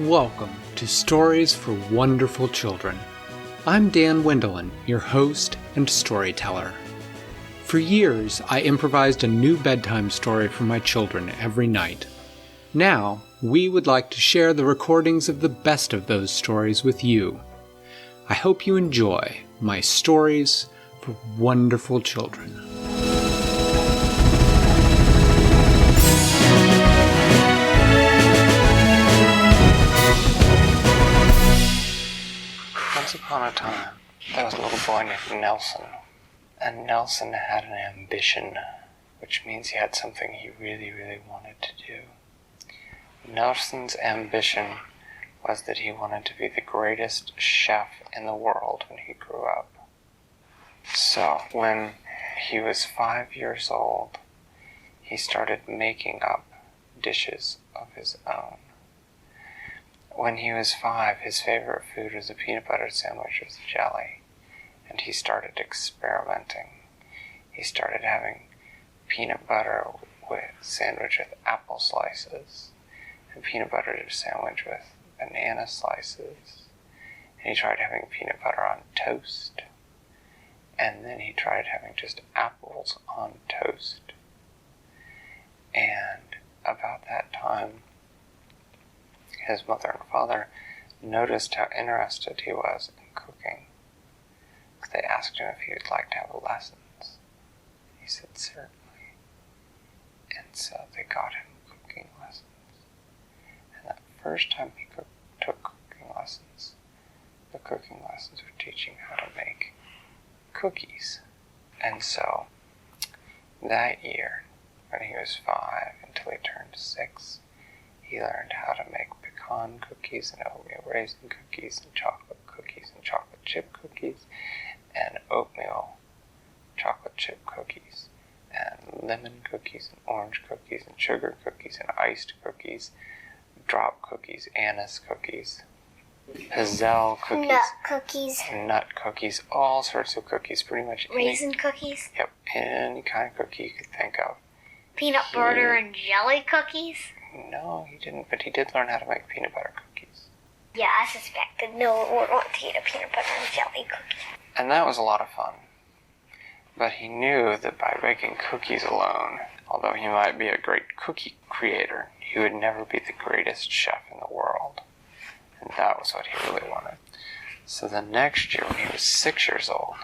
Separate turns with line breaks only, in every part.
Welcome to Stories for Wonderful Children. I'm Dan Wendelin, your host and storyteller. For years, I improvised a new bedtime story for my children every night. Now, we would like to share the recordings of the best of those stories with you. I hope you enjoy my Stories for Wonderful Children.
Once upon a time, there was a little boy named Nelson, and Nelson had an ambition, which means he had something he really, really wanted to do. Nelson's ambition was that he wanted to be the greatest chef in the world when he grew up. So, when he was 5 years old, he started making up dishes of his own. When he was 5, his favorite food was a peanut butter sandwich with jelly, and he started experimenting. He started having peanut butter sandwich with apple slices, and peanut butter sandwich with banana slices, and he tried having peanut butter on toast, and then he tried having just apples on toast. And about that time, his mother and father noticed how interested he was in cooking. They asked him if he would like to have lessons. He said certainly. And so they got him cooking lessons. And that first time he took cooking lessons, the cooking lessons were teaching how to make cookies. And so that year, when he was 5 until he turned 6, he learned how to make pecan cookies and oatmeal raisin cookies and chocolate chip cookies and oatmeal chocolate chip cookies and lemon cookies and orange cookies and sugar cookies and iced cookies, drop cookies, anise cookies, pizzelle cookies, nut cookies, all sorts of cookies, pretty much
raisin cookies?
Yep, any kind of cookie you could think of.
Peanut butter and jelly cookies?
No, he didn't, but he did learn how to make peanut butter cookies.
Yeah, I suspected no one would want to eat a peanut butter and jelly cookie.
And that was a lot of fun. But he knew that by baking cookies alone, although he might be a great cookie creator, he would never be the greatest chef in the world. And that was what he really wanted. So the next year, when he was 6 years old,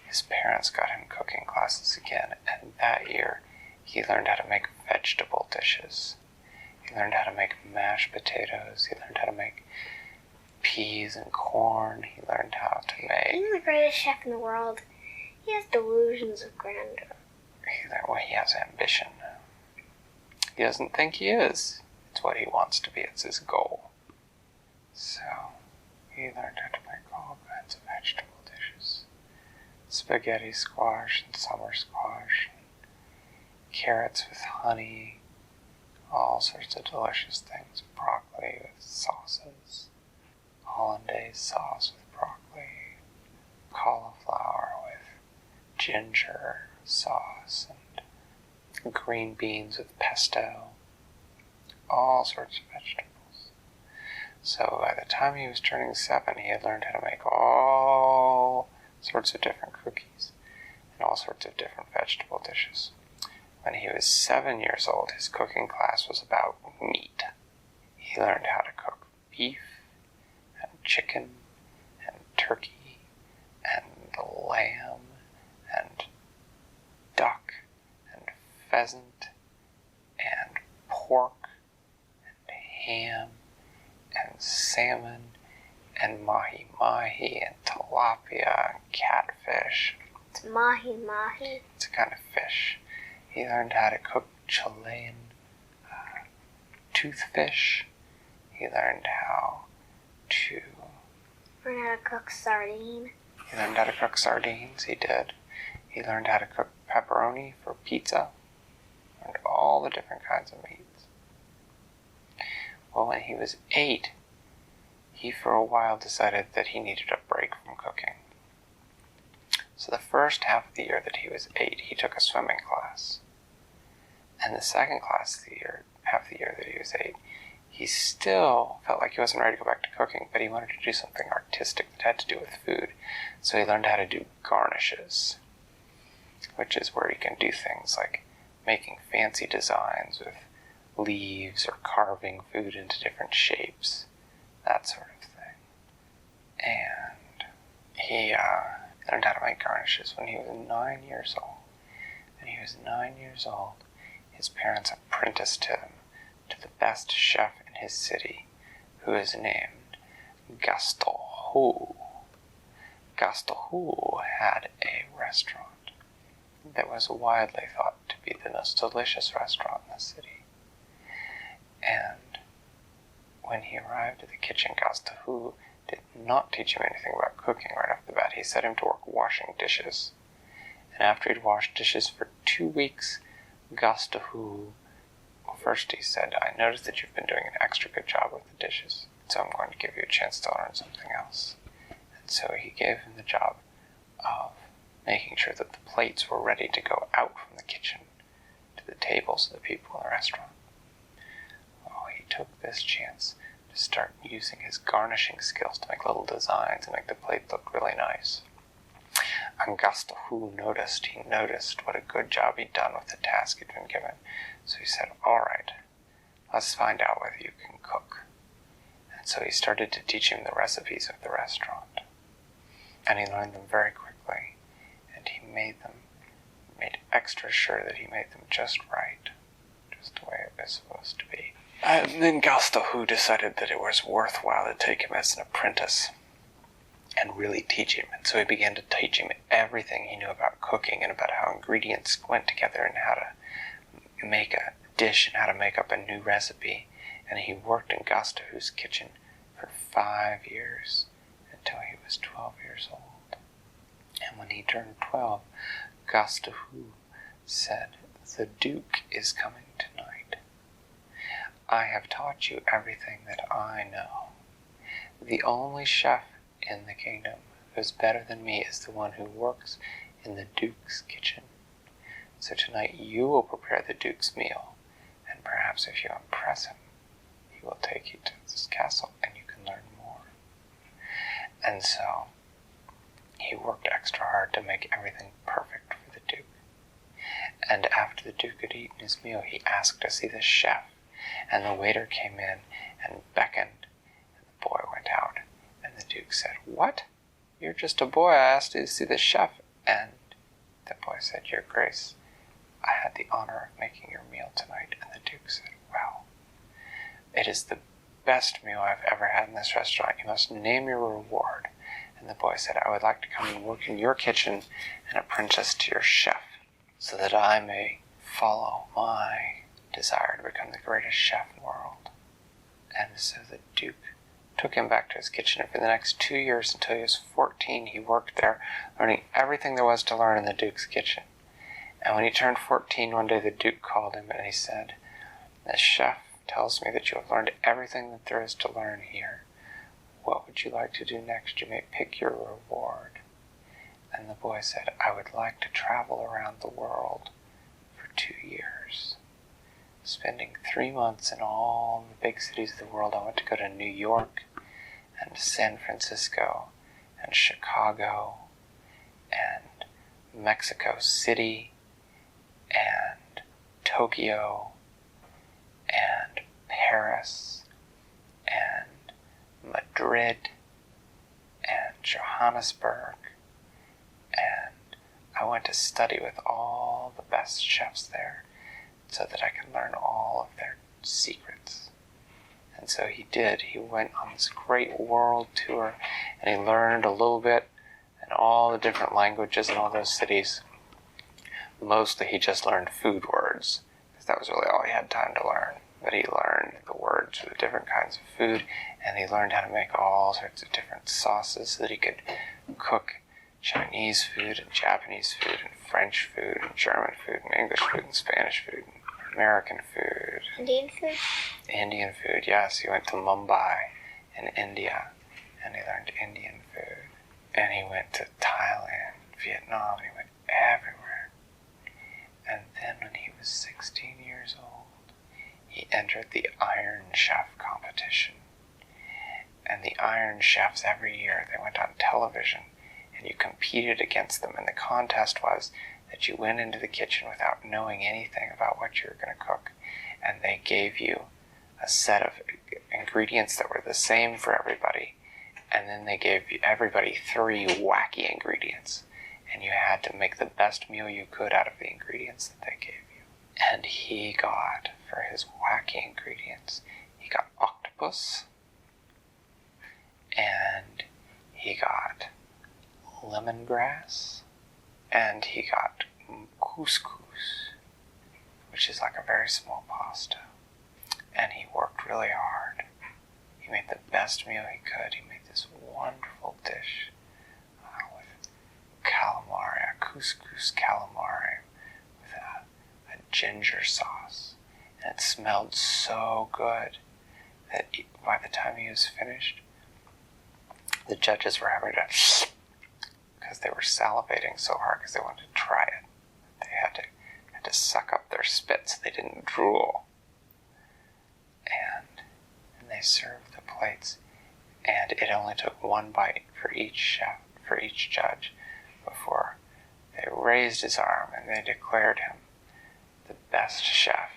his parents got him cooking classes again, and that year he learned how to make vegetable dishes. He learned how to make mashed potatoes. He learned how to make peas and corn. He learned how to make...
He's the greatest chef in the world. He has delusions of grandeur.
He has ambition. He doesn't think he is. It's what he wants to be. It's his goal. So, he learned how to make all kinds of vegetable dishes. Spaghetti squash and summer squash. Carrots with honey. All sorts of delicious things. Broccoli with sauces. Hollandaise sauce with broccoli. Cauliflower with ginger sauce. And green beans with pesto. All sorts of vegetables. So by the time he was turning 7, he had learned how to make all sorts of different cookies and all sorts of different vegetable dishes. When he was 7 years old, his cooking class was about meat. He learned how to cook beef and chicken and turkey and lamb and duck and pheasant and pork and ham and salmon and mahi-mahi and tilapia and catfish.
It's mahi-mahi?
It's a kind of fish. He learned how to cook Chilean toothfish. He learned how to...
Learn how to cook sardine?
He learned how to cook sardines, he did. He learned how to cook pepperoni for pizza. And all the different kinds of meats. Well, when he was 8, he for a while decided that he needed a break from cooking. So the first half of the year that he was 8, he took a swimming class. And the second half of the year that he was 8, he still felt like he wasn't ready to go back to cooking, but he wanted to do something artistic that had to do with food. So he learned how to do garnishes, which is where he can do things like making fancy designs with leaves or carving food into different shapes, that sort of thing. And he learned how to make garnishes when he was 9 years old. When he was 9 years old, his parents apprenticed him to the best chef in his city, who is named Gaston Roux. Gaston Roux had a restaurant that was widely thought to be the most delicious restaurant in the city. And when he arrived at the kitchen, Gaston Roux did not teach him anything about cooking right off the bat. He set him to work washing dishes. And after he'd washed dishes for 2 weeks, Gaston Roux, first he said, "I noticed that you've been doing an extra good job with the dishes, so I'm going to give you a chance to learn something else." And so he gave him the job of making sure that the plates were ready to go out from the kitchen to the tables of the people in the restaurant. Well, he took this chance to start using his garnishing skills to make little designs and make the plate look really nice. And Gaston Roux noticed what a good job he'd done with the task he'd been given. So he said, "All right, let's find out whether you can cook." And so he started to teach him the recipes of the restaurant. And he learned them very quickly. And he made extra sure that he made them just right, just the way it was supposed to be. And then Gaston Roux decided that it was worthwhile to take him as an apprentice and really teach him. And so he began to teach him everything he knew about cooking and about how ingredients went together and how to make a dish and how to make up a new recipe. And he worked in Gaston Roux's kitchen for 5 years until he was 12 years old. And when he turned 12, Gaston Roux said, "The Duke is coming tonight. I have taught you everything that I know. The only chef in the kingdom who is better than me is the one who works in the Duke's kitchen. So tonight you will prepare the Duke's meal, and perhaps if you impress him, he will take you to this castle and you can learn more." And so he worked extra hard to make everything perfect for the Duke. And after the Duke had eaten his meal, he asked to see the chef, and the waiter came in and beckoned, and the boy went out. And the Duke said, "What? You're just a boy. I asked you to see the chef." And the boy said, "Your Grace, I had the honor of making your meal tonight." And the Duke said, "Well, it is the best meal I've ever had in this restaurant. You must name your reward." And the boy said, "I would like to come and work in your kitchen and apprentice to your chef, so that I may follow my desire to become the greatest chef in the world." And so the Duke took him back to his kitchen, and for the next 2 years, until he was 14, he worked there, learning everything there was to learn in the Duke's kitchen. And when he turned 14, one day the Duke called him and he said, "The chef tells me that you have learned everything that there is to learn here. What would you like to do next? You may pick your reward." And the boy said, "I would like to travel around the world for 2 years. Spending 3 months in all the big cities of the world. I want to go to New York and San Francisco and Chicago and Mexico City and Tokyo and Paris and Madrid and Johannesburg, and I want to study with all the best chefs there so that I can learn all of their secrets." And so he did. He went on this great world tour, and he learned a little bit in all the different languages in all those cities. Mostly he just learned food words, because that was really all he had time to learn. But he learned the words for the different kinds of food, and he learned how to make all sorts of different sauces so that he could cook Chinese food and Japanese food and French food and German food and English food and Spanish food and American food.
Indian food?
Indian food, yes. He went to Mumbai in India, and he learned Indian food. And he went to Thailand, Vietnam, he went everywhere. And then when he was 16 years old, he entered the Iron Chef competition. And the Iron Chefs, every year, they went on television, and you competed against them, and the contest was that you went into the kitchen without knowing anything about what you were going to cook, and they gave you a set of ingredients that were the same for everybody, and then they gave everybody 3 wacky ingredients, and you had to make the best meal you could out of the ingredients that they gave you. And he got, for his wacky ingredients, he got octopus, and he got lemongrass, and he got couscous, which is like a very small pasta. And he worked really hard. He made the best meal he could. He made this wonderful dish with calamari, a couscous calamari with a ginger sauce. And it smelled so good that by the time he was finished, the judges were having to, because they were salivating so hard because they wanted to try it. They had to suck up their spit so they didn't drool. And they served the plates, and it only took 1 bite for each chef, for each judge, before they raised his arm and they declared him the best chef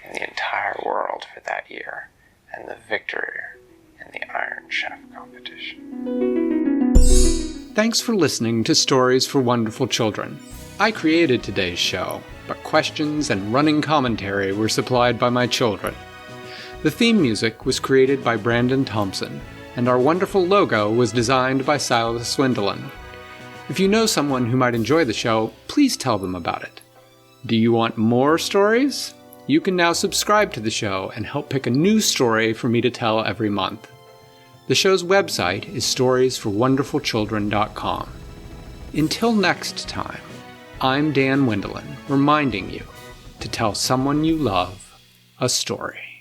in the entire world for that year, and the victor in the Iron Chef competition.
Thanks for listening to Stories for Wonderful Children. I created today's show, but questions and running commentary were supplied by my children. The theme music was created by Brandon Thompson, and our wonderful logo was designed by Silas Swindlin. If you know someone who might enjoy the show, please tell them about it. Do you want more stories? You can now subscribe to the show and help pick a new story for me to tell every month. The show's website is storiesforwonderfulchildren.com. Until next time, I'm Dan Wendelin, reminding you to tell someone you love a story.